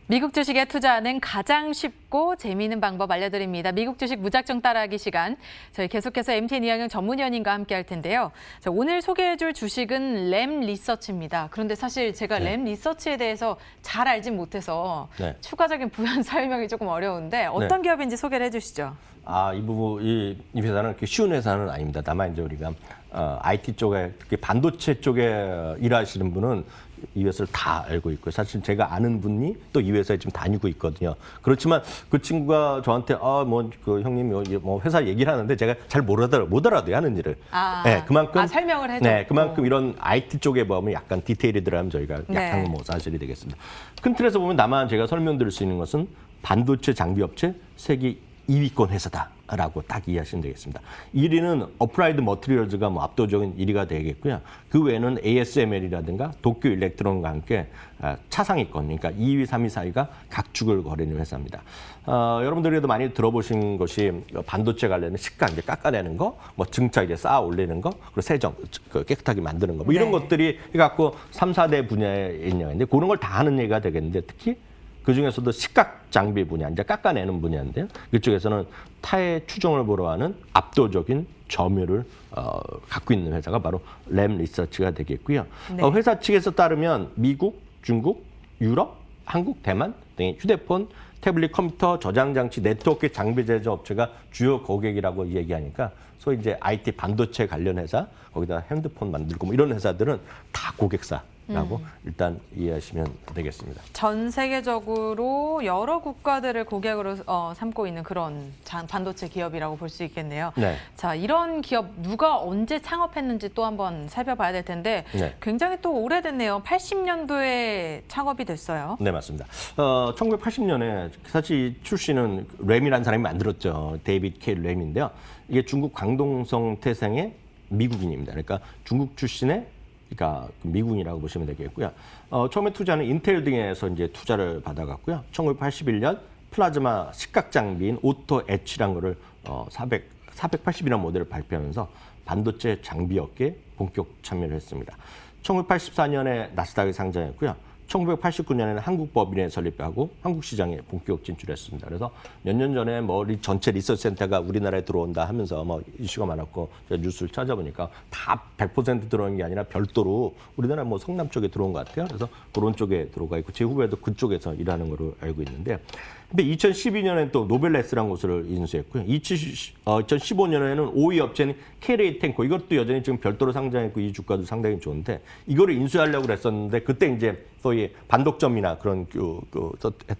미국 주식에 투자하는 가장 쉽고 재미있는 방법 알려드립니다. 미국 주식 무작정 따라하기 시간. 저희 계속해서 MTN 이학영 전문위원님과 함께 할 텐데요. 자, 오늘 소개해줄 주식은 램 리서치입니다. 그런데 사실 제가 램 리서치에 대해서 잘 알진 못해서 추가적인 부연 설명이 조금 어려운데 어떤 기업인지 소개를 해주시죠. 이 회사는 그렇게 쉬운 회사는 아닙니다. 다만 이제 우리가 IT 쪽에 특히 반도체 쪽에 일하시는 분은 이 회사를 다 알고 있고요. 사실 제가 아는 분이 또 이 회사에 지금 다니고 있거든요. 그렇지만 그 친구가 저한테 형님 뭐 회사 얘기를 하는데 제가 잘 못 알아들어요, 하는 일을. 그만큼 설명을 해줘. 그만큼 이런 IT 쪽에 보면 약간 디테일이 들어가면 저희가 약간 뭐 사실이 되겠습니다. 큰 틀에서 보면 다만 제가 설명드릴 수 있는 것은 반도체 장비 업체 세계 2위권 회사다라고 딱 이해하시면 되겠습니다. 1위는 어플라이드 머티리얼즈가 뭐 압도적인 1위가 되겠고요. 그 외에는 ASML이라든가 도쿄 일렉트론과 함께 차상위권, 그러니까 2위, 3위, 4위가 각축을 거리는 회사입니다. 여러분들에도 많이 들어보신 것이 반도체 관련된 식감, 이제 깎아내는 거, 뭐 증차 이제 쌓아 올리는 거, 그리고 세정, 깨끗하게 만드는 거, 뭐 이런 것들이 해갖고 3, 4대 분야에 있는데 그런 걸 다 하는 얘기가 되겠는데 특히 그 중에서도 식각 장비 분야, 이제 깎아내는 분야인데요. 이쪽에서는 타의 추종을 보러 하는 압도적인 점유율을 갖고 있는 회사가 바로 램 리서치가 되겠고요. 회사 측에서 따르면 미국, 중국, 유럽, 한국, 대만 등의 휴대폰, 태블릿, 컴퓨터, 저장 장치, 네트워크 장비 제조 업체가 주요 고객이라고 얘기하니까 소위 이제 IT 반도체 관련 회사, 거기다 핸드폰 만들고 뭐 이런 회사들은 다 고객사. 라고 일단 이해하시면 되겠습니다. 전 세계적으로 여러 국가들을 고객으로 삼고 있는 그런 반도체 기업이라고 볼 수 있겠네요. 자, 이런 기업 누가 언제 창업했는지 또 한번 살펴봐야 될 텐데 굉장히 또 오래됐네요. 80년도에 창업이 됐어요. 네, 맞습니다. 1980년에 사실 출신은 램이라는 사람이 만들었죠. 데이비드 K. 램인데요. 이게 중국 광동성 태생의 미국인입니다. 그러니까 중국 출신의 그러니까 미군이라고 보시면 되겠고요. 처음에 투자는 인텔 등에서 이제 투자를 받아갔고요. 1981년 플라즈마 식각 장비인 오토 엣치라는 거를 480이라는 모델을 발표하면서 반도체 장비 업계에 본격 참여를 했습니다. 1984년에 나스닥에 상장했고요. 1989년에는 한국법인에 설립하고 한국 시장에 본격 진출했습니다. 그래서 몇 년 전에 전체 리서치 센터가 우리나라에 들어온다 하면서 이슈가 많았고 제가 뉴스를 찾아보니까 다 100% 들어온 게 아니라 별도로 우리나라 성남 쪽에 들어온 것 같아요. 그래서 그런 쪽에 들어가 있고 제 후배도 그쪽에서 일하는 걸로 알고 있는데 근데 2012년에 또 노벨레스라는 곳을 인수했고요. 2015년에는 5위 업체인 KLA 탱코 이것도 여전히 지금 별도로 상장했고 이 주가도 상당히 좋은데 이거를 인수하려고 그랬었는데 그때 이제 소위 반독점이나 그런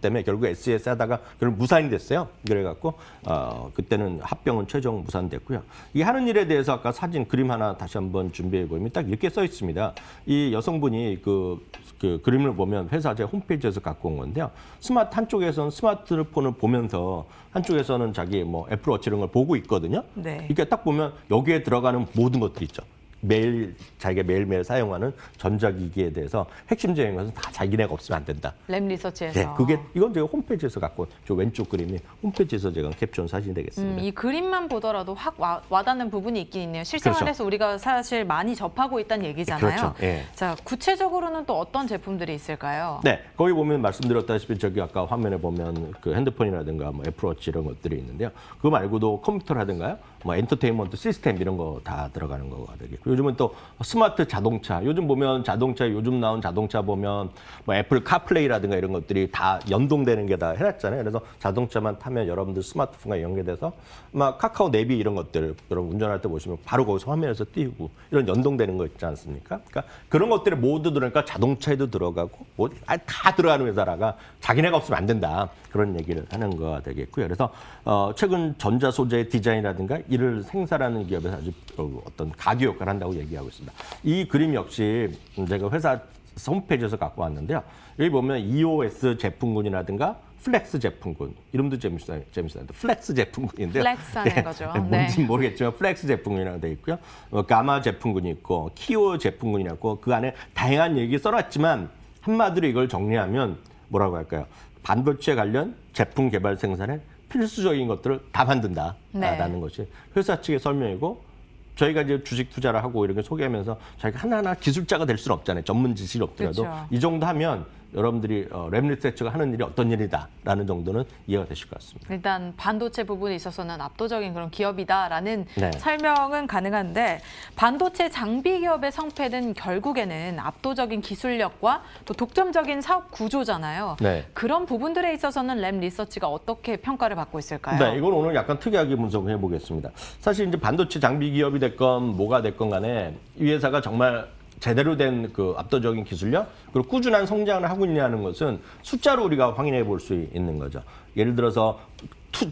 때문에 결국 SES 하다가 결국 무산이 됐어요. 그래갖고 그때는 합병은 최종 무산됐고요. 이 하는 일에 대해서 아까 사진 그림 하나 다시 한번 준비해 보면 딱 이렇게 써 있습니다. 이 여성분이 그 그림을 보면 회사 제 홈페이지에서 갖고 온 건데요. 한쪽에서는 스마트폰을 보면서 한쪽에서는 자기 애플워치 이런 걸 보고 있거든요. 그러니까 딱 보면 여기에 들어가는 모든 것들이 있죠. 자기가 매일매일 사용하는 전자기기에 대해서 핵심적인 것은 다 자기네가 없으면 안 된다. 램 리서치에서. 이건 제가 홈페이지에서 갖고 저 왼쪽 그림이 홈페이지에서 제가 캡처한 사진이 되겠습니다. 이 그림만 보더라도 확 와닿는 부분이 있긴 있네요. 실생활에서 우리가 사실 많이 접하고 있다는 얘기잖아요. 자, 구체적으로는 또 어떤 제품들이 있을까요? 네, 거기 보면 말씀드렸다시피 저기 아까 화면에 보면 그 핸드폰이라든가 애플워치 이런 것들이 있는데요. 그거 말고도 컴퓨터라든가요, 엔터테인먼트 시스템 이런 거 다 들어가는 거가 되겠고 요즘은 또 스마트 자동차 요즘 보면 요즘 나온 자동차 보면 애플 카플레이라든가 이런 것들이 다 연동되는 게 다 해놨잖아요. 그래서 자동차만 타면 여러분들 스마트폰과 연계돼서 카카오 내비 이런 것들 여러분 운전할 때 보시면 바로 거기서 화면에서 띄우고 이런 연동되는 거 있지 않습니까? 그러니까 그런 것들이 모두 들어가니까 자동차에도 들어가고 다 들어가는 회사라가 자기네가 없으면 안 된다 그런 얘기를 하는 거가 되겠고요. 그래서 최근 전자 소재의 디자인이라든가 이를 생산하는 기업에서 아주 어떤 가교 역할을 한다고 얘기하고 있습니다. 이 그림 역시 제가 회사 홈페이지에서 갖고 왔는데요. 여기 보면 EOS 제품군이라든가 플렉스 제품군 이름도 재밌어요. 플렉스 제품군인데요. 플렉스하는 거죠. 뭔지 모르겠지만 플렉스 제품군이라고 되어 있고요. 가마 제품군이 있고 키오 제품군이 있고 그 안에 다양한 얘기 써놨지만 한마디로 이걸 정리하면 뭐라고 할까요? 반도체 관련 제품 개발 생산에 필수적인 것들을 다 만든다라는 것이 회사 측의 설명이고 저희가 이제 주식 투자를 하고 이렇게 소개하면서 저희가 하나하나 기술자가 될 수는 없잖아요. 전문 지식이 없더라도 이 정도 하면 여러분들이 램 리서치가 하는 일이 어떤 일이다라는 정도는 이해가 되실 것 같습니다. 일단 반도체 부분에 있어서는 압도적인 그런 기업이다라는 네. 설명은 가능한데 반도체 장비 기업의 성패는 결국에는 압도적인 기술력과 또 독점적인 사업 구조잖아요. 네. 그런 부분들에 있어서는 램 리서치가 어떻게 평가를 받고 있을까요? 네, 이건 오늘 약간 특이하게 분석을 해보겠습니다. 사실 이제 반도체 장비 기업이 됐건 뭐가 됐건 간에 이 회사가 정말 제대로 된 그 압도적인 기술력 그리고 꾸준한 성장을 하고 있냐는 것은 숫자로 우리가 확인해 볼 수 있는 거죠. 예를 들어서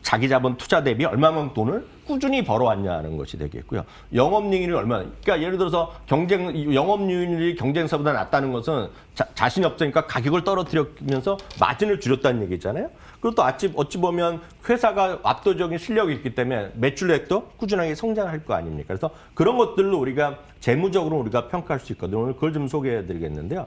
자기 자본 투자 대비 얼마만큼 돈을 꾸준히 벌어왔냐는 것이 되겠고요. 영업이익률이 얼마나, 그러니까 예를 들어서 영업이익률이 경쟁사보다 낮다는 것은 자신이 없으니까 가격을 떨어뜨리면서 마진을 줄였다는 얘기잖아요. 그리고 또 어찌 보면 회사가 압도적인 실력이 있기 때문에 매출액도 꾸준하게 성장할 거 아닙니까? 그래서 그런 것들로 우리가 재무적으로 우리가 평가할 수 있거든요. 오늘 그걸 좀 소개해 드리겠는데요.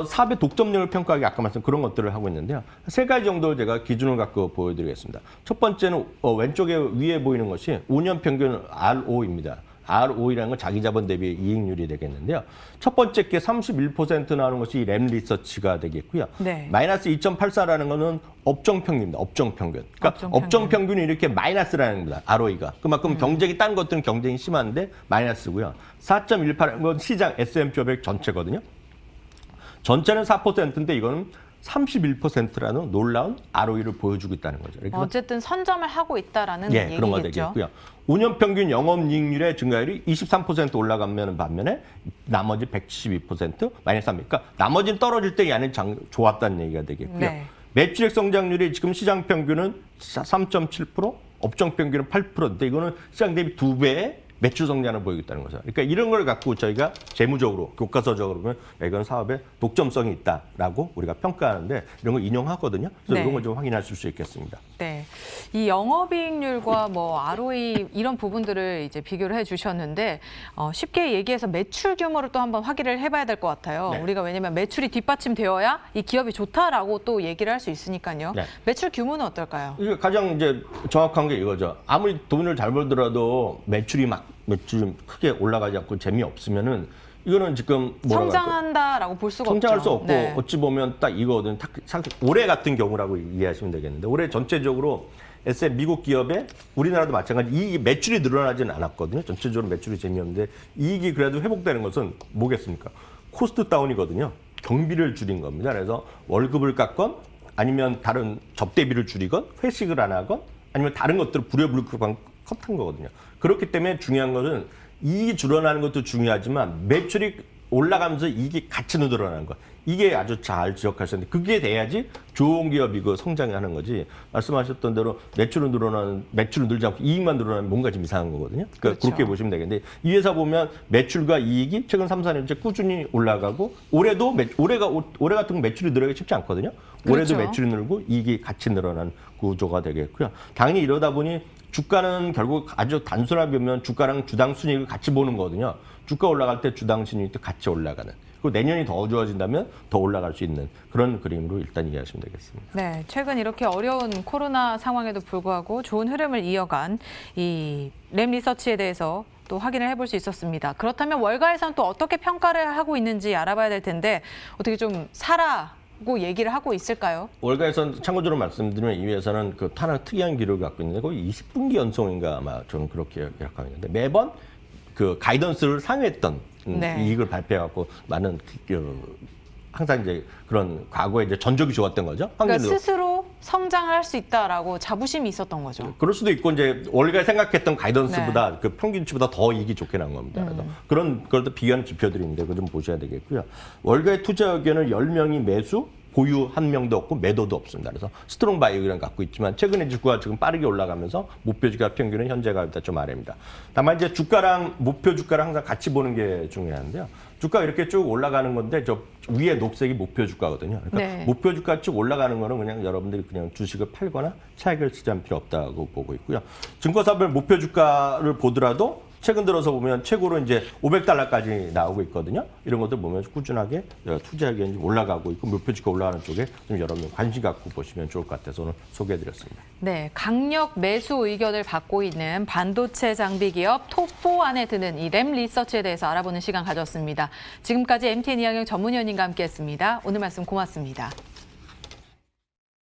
사업의 독점력을 평가하기 아까 말씀 그런 것들을 하고 있는데요. 세 가지 정도 제가 기준을 갖고 보여드리겠습니다. 첫 번째는 왼쪽에 위에 보이는 것이 5년 평균 RO입니다. ROE라는 건 자기 자본 대비 이익률이 되겠는데요. 첫 번째 게 31% 나오는 것이 램 리서치가 되겠고요. 네. 마이너스 2.84라는 거는 업종 평균입니다. 업종 평균. 그러니까 업종 평균이 이렇게 마이너스라는 겁니다. ROE가. 그만큼 경쟁이 딴 것들은 경쟁이 심한데 마이너스고요. 4.18은 건 시장 S&P 500 전체거든요. 전체는 4%인데 이거는 31%라는 놀라운 ROE를 보여주고 있다는 거죠. 어쨌든 선점을 하고 있다라는 예, 얘기겠죠. 그런 거 되겠고요. 5년 평균 영업이익률의 증가율이 23% 올라가면 반면에 나머지 172% 마이너스 3%. 그러니까 나머지는 떨어질 때 얘는 좋았다는 얘기가 되겠고요. 네. 매출액 성장률이 지금 시장 평균은 3.7%, 업종 평균은 8%인데 이거는 시장 대비 2배의 매출 성장을 보이겠다는 거죠. 그러니까 이런 걸 갖고 저희가 재무적으로 교과서적으로 보면 이건 사업의 독점성이 있다라고 우리가 평가하는데 이런 걸 인용하거든요. 그래서 네. 이런 걸 좀 확인하실 수 있겠습니다. 네, 이 영업이익률과 뭐 ROE 이런 부분들을 이제 비교를 해주셨는데 쉽게 얘기해서 매출 규모를 또 한번 확인을 해봐야 될 것 같아요. 네. 우리가 왜냐면 매출이 뒷받침되어야 이 기업이 좋다라고 또 얘기를 할 수 있으니까요. 네. 매출 규모는 어떨까요? 이게 가장 이제 정확한 게 이거죠. 아무리 돈을 잘 벌더라도 매출이 크게 올라가지 않고 재미없으면은 이거는 지금 뭐라고 성장한다라고 볼 수가 성장할 없죠. 수 없고 네. 어찌 보면 딱 이거거든. 올해 같은 경우라고 이해하시면 되겠는데 올해 전체적으로 SM 미국 기업의 우리나라도 마찬가지 이익이 매출이 늘어나지는 않았거든요. 전체적으로 매출이 재미없는데 이익이 그래도 회복되는 것은 뭐겠습니까? 코스트 다운이거든요. 경비를 줄인 겁니다. 그래서 월급을 깎건 아니면 다른 접대비를 줄이건 회식을 안 하건 아니면 다른 것들을 부랴부랴 컷한 거거든요. 그렇기 때문에 중요한 것은 이익이 줄어나는 것도 중요하지만 매출이 올라가면서 이익이 같이 늘어나는 것. 이게 아주 잘 지적하셨는데 그게 돼야지 좋은 기업이고 성장하는 거지. 말씀하셨던 대로 매출은 늘지 않고 이익만 늘어나면 뭔가 좀 이상한 거거든요. 그러니까 그렇죠. 그렇게 보시면 되겠는데 이 회사 보면 매출과 이익이 최근 3, 4년째 꾸준히 올라가고 올해 같은 건 매출이 늘어나기 쉽지 않거든요. 올해도 그렇죠. 매출이 늘고 이익이 같이 늘어난 구조가 되겠고요. 당연히 이러다 보니 주가는 결국 아주 단순하게 보면 주가랑 주당 순이익을 같이 보는 거거든요. 주가 올라갈 때 주당 순이익도 같이 올라가는. 그리고 내년이 더 좋아진다면 더 올라갈 수 있는 그런 그림으로 일단 이해하시면 되겠습니다. 네, 최근 이렇게 어려운 코로나 상황에도 불구하고 좋은 흐름을 이어간 이 램 리서치에 대해서 또 확인을 해볼 수 있었습니다. 그렇다면 월가에서는 또 어떻게 평가를 하고 있는지 알아봐야 될 텐데 어떻게 좀 사라고 얘기를 하고 있을까요? 월가에서는 참고적으로 말씀드리면 이 회사는 그 하나 특이한 기록을 갖고 있는데 거의 20분기 연속인가 아마 저는 그렇게 기억하고 있는데 매번 그 가이던스를 상회했던 네. 이익을 발표해갖고 많은 항상 이제 그런 과거에 이제 전적이 좋았던 거죠. 그러니까 스스로 성장을 할 수 있다라고 자부심이 있었던 거죠. 그럴 수도 있고 이제 월가 생각했던 가이던스보다 그 평균치보다 더 이익이 좋게 나온 겁니다. 그래서 그런 걸또 비교하는 지표들이 있는데 그거 좀 보셔야 되겠고요. 월가의 투자 의견을 10명이 매수, 보유 한 명도 없고 매도도 없습니다. 그래서 스트롱 바이오를 갖고 있지만 최근에 주가가 지금 빠르게 올라가면서 목표 주가 평균은 현재가 좀 아래입니다. 다만 이제 주가랑 목표 주가를 항상 같이 보는 게 중요한데요. 주가가 이렇게 쭉 올라가는 건데 저 위에 녹색이 목표 주가거든요. 그러니까 네. 목표 주가 쭉 올라가는 거는 그냥 여러분들이 그냥 주식을 팔거나 차익을 취재할 필요 없다고 보고 있고요. 증권사별 목표 주가를 보더라도 최근 들어서 보면 최고로 이제 $500까지 나오고 있거든요. 이런 것들 보면 꾸준하게 투자 의견이 올라가고 있고 목표지가 올라가는 쪽에 좀 여러분 관심 갖고 보시면 좋을 것 같아서 오늘 소개해드렸습니다. 네, 강력 매수 의견을 받고 있는 반도체 장비 기업 톱4 안에 드는 이 램 리서치에 대해서 알아보는 시간 가졌습니다. 지금까지 MTN 이항영 전문위원님과 함께했습니다. 오늘 말씀 고맙습니다.